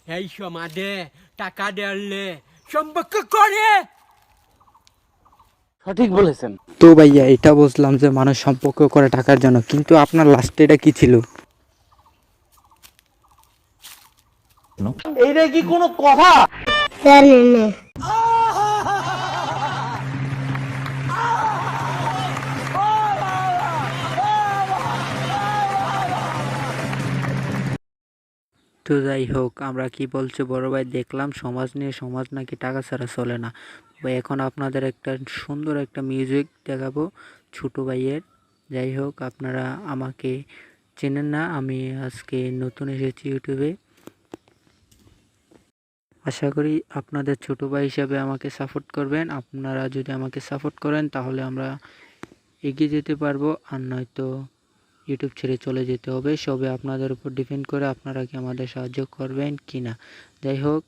এই সমাজে টাকা দেওয়ালে সম্পর্ক করে। সঠিক বলেছেন। তো ভাইয়া এটা বুঝলাম যে মানুষ সম্পর্ক করে টাকার জন্য, কিন্তু আপনার লাস্টে এটা কি ছিল? এইটা কি কোনো কথা? তো যাই হোক, আমরা কি বলছো বড় ভাই, দেখলাম সমাজ নিয়ে, সমাজ নাকি টাকা ছাড়া চলে না। ভাই এখন আপনাদের একটা সুন্দর একটা মিউজিক দেখাবো ছোট ভাইয়ের। যাই হোক, আপনারা আমাকে চেনেন না, আমি আজকে নতুন এসেছি ইউটিউবে। আশা করি আপনাদের ছোট ভাই হিসাবে আমাকে সাপোর্ট করবেন। আপনারা যদি আমাকে সাপোর্ট করেন তাহলে আমরা এগিয়ে যেতে পারবো, আর নয়তো ইউটিউব ছেড়ে চলে যেতে হবে। সবে আপনাদের উপর ডিপেন্ড করে আপনারা কি আমাদের সাহায্য করবেন কি না। যাই হোক,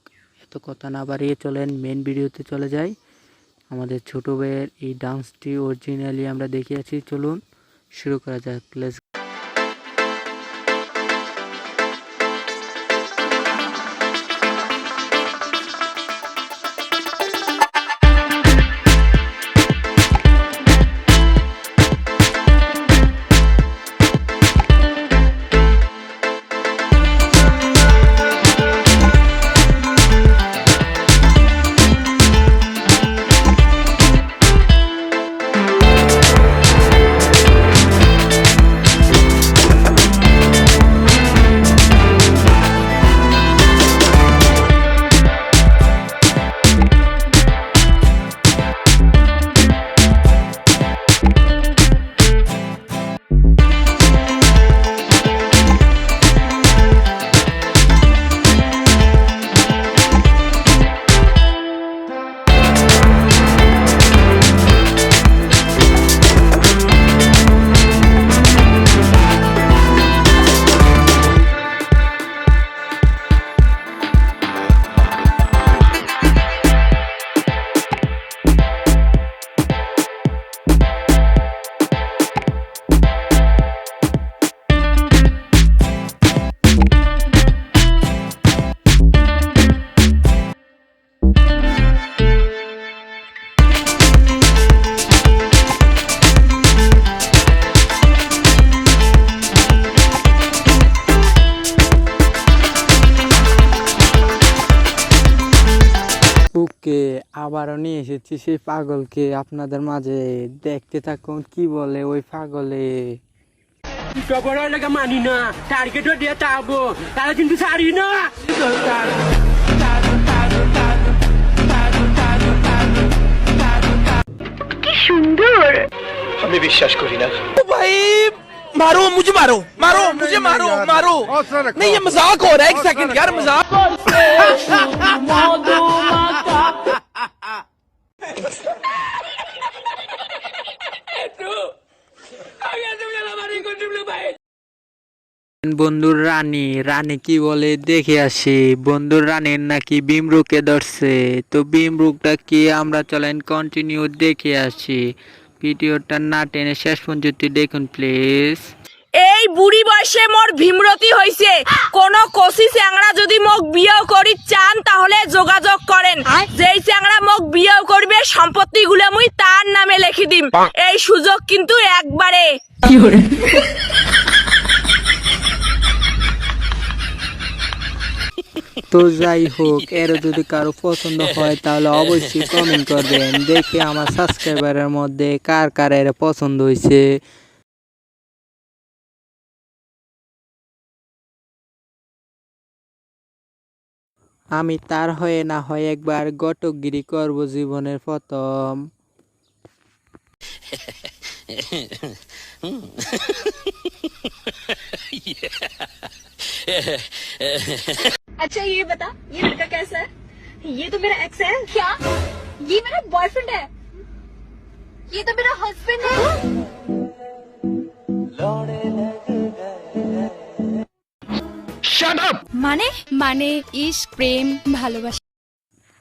এত কথা না বাড়িয়ে চলেন মেন ভিডিওতে চলে যাই। আমাদের ছোট ভাইয়ের এই ডান্সটি অরিজিনালি আমরা দেখিয়েছি, চলুন শুরু করা যাক। প্লিজ। ওকে, আবারও নিয়ে এসেছি সেই পাগলকে আপনাদের মাঝে। দেখতে থাকুন কি বলে ওই পাগলে। খবর লাগে মানি না, টার্গেটও দিয়ে চাবো, তারা কিন্তু ছাড়ি না। কি সুন্দর। আমি বিশ্বাস করি না। भाई मारो मुझे, मारो मारो मुझे, मारो मारो। नहीं ये मजाक हो रहा है, एक सेकंड यार, मजाक। বন্ধুর রানী, রানী কি বলে দেখে আসি। বন্ধুর রানীর নাকি বিমরুকে ধরছে, তো বিমরুকটা কি আমরা চলেন কন্টিনিউ দেখে আসি। ভিডিওটা না টেনে শেষ পর্যন্ত দেখুন প্লিজ। এই বুড়ি বয়সে মোর ভীমরতি হইছে। কোন কষি চ্যাংড়া যদি মোক বিয়েও করি চান তাহলে যোগাযোগ করেন। যেই চ্যাংড়া মোক বিয়েও করবে সম্পত্তি গুলো মুই তার নামে লিখি দিম। এই সুযোগ কিন্তু একবারে। তো যাই হোক, এর যদি কারো পছন্দ হয় তাহলে অবশ্যই কমেন্ট করবেন। দেখে আমার সাবস্ক্রাইবারের মধ্যে কার কার এর পছন্দ হয়েছে। আমি তার হয়ে না হয় একবার ঘটকগিরি করব জীবনের প্রথম। अच्छा ये बता, ये लड़का कैसा है? ये तो मेरा एक्स है। क्या? ये मेरा बॉयफ्रेंड है। ये तो मेरा हस्बैंड है। মানে মানে ইশক, প্রেম, ভালোবাসা।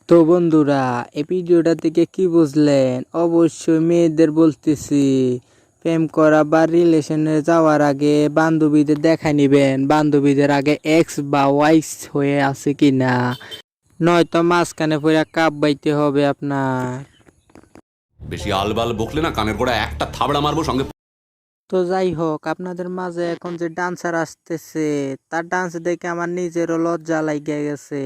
তো বন্ধুরা, এই ভিডিওটা থেকে কি বুঝলেন? অবশ্যই মেয়েদের বলতেছি, প্রেম করা বা রিলেশনে যাওয়ার আগে বান্ধবীদের দেখা নিবেন, বান্ধবীদের আগে এক্স বা ওয়াইস হয়ে আছে কিনা, নয়তো মাঝখানে পুরা কাপ বাইতে হবে আপনার। বেশি আলবাল বকলে না কানের গোড়া একটা থাবড়া মারবো সঙ্গে। তো যাই হোক, আপনাদের মাঝে এখন যে ডান্সার আসতেছে তার ডান্স দেখে আমার নিজেরও লজ্জা লাগিয়ে গেছে।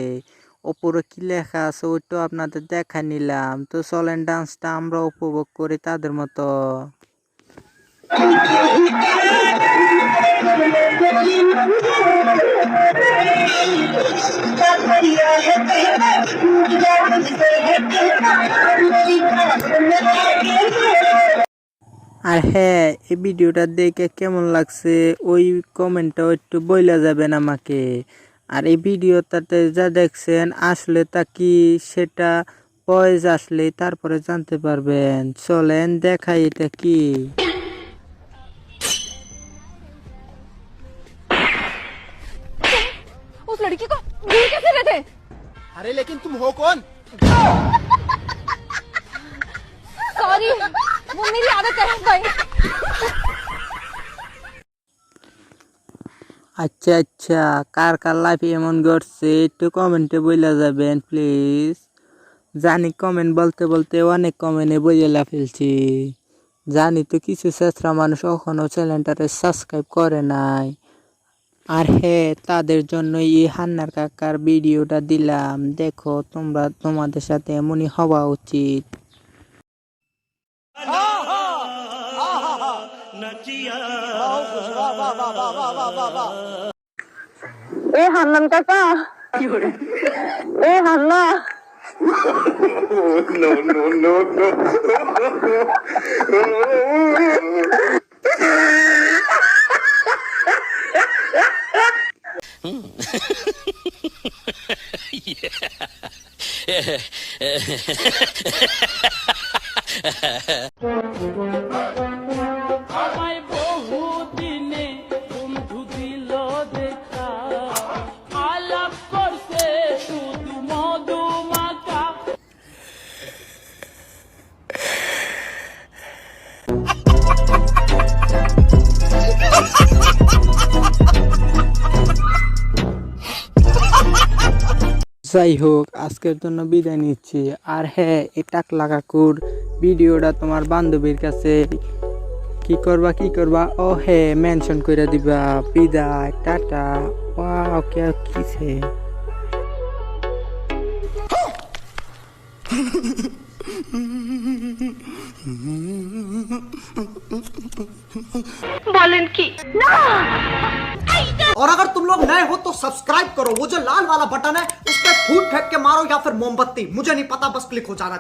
ওপরে কি লেখা আছে ওইটাও আপনাদের দেখা নিলাম। তো চলেন ডান্সটা আমরা উপভোগ করি তাদের মতো। আর হ্যাঁ, এই ভিডিওটা দেখে কেমন লাগছে ওই কমেন্টটাও একটু বইলা যাবেন আমাকে। আর এই ভিডিওটাতে যা দেখছেন আসলে তা কি সেটা ভয়েস আসলে তারপরে জানতে পারবেন। চলেন দেখাই এটা কি। उस लड़की को दूर कैसे रहे थे? अरे लेकिन तुम हो कौन? सॉरी, वो मेरी आदत है भाई। আচ্ছা আচ্ছা, কার কার লাইফে এমন ঘটছে একটু কমেন্টে বইলা যাবেন প্লিজ। জানি কমেন্ট বলতে বলতে অনেক কমেন্টে বইলা ফেলছি। জানি তো কিছু ছেঁচড়া মানুষ এখনও চ্যানেলটারে সাবস্ক্রাইব করে নাই। আর হ্যাঁ, তাদের জন্য এই হান্নার কাকার ভিডিওটা দিলাম। দেখো তোমরা, তোমাদের সাথে এমনই হওয়া উচিত। ए हान्नान काका, ए हान्ना, যাই হোক, আজকের জন্য বিদায় নিচ্ছি। আর হ্যাঁ, এই টাকলা কাকুর ভিডিওটা তোমার বান্ধবীর কাছে কি করবা ও হ্যাঁ মেনশন করে দিবা। বিদায়, টাটা। ওয়াও, কে কিছে और अगर तुम लोग नए हो तो सब्सक्राइब करो, वो जो लाल वाला बटन है उस पर फूट फेंक के मारो या फिर मोमबत्ती, मुझे नहीं पता, बस क्लिक हो जाना चाहिए।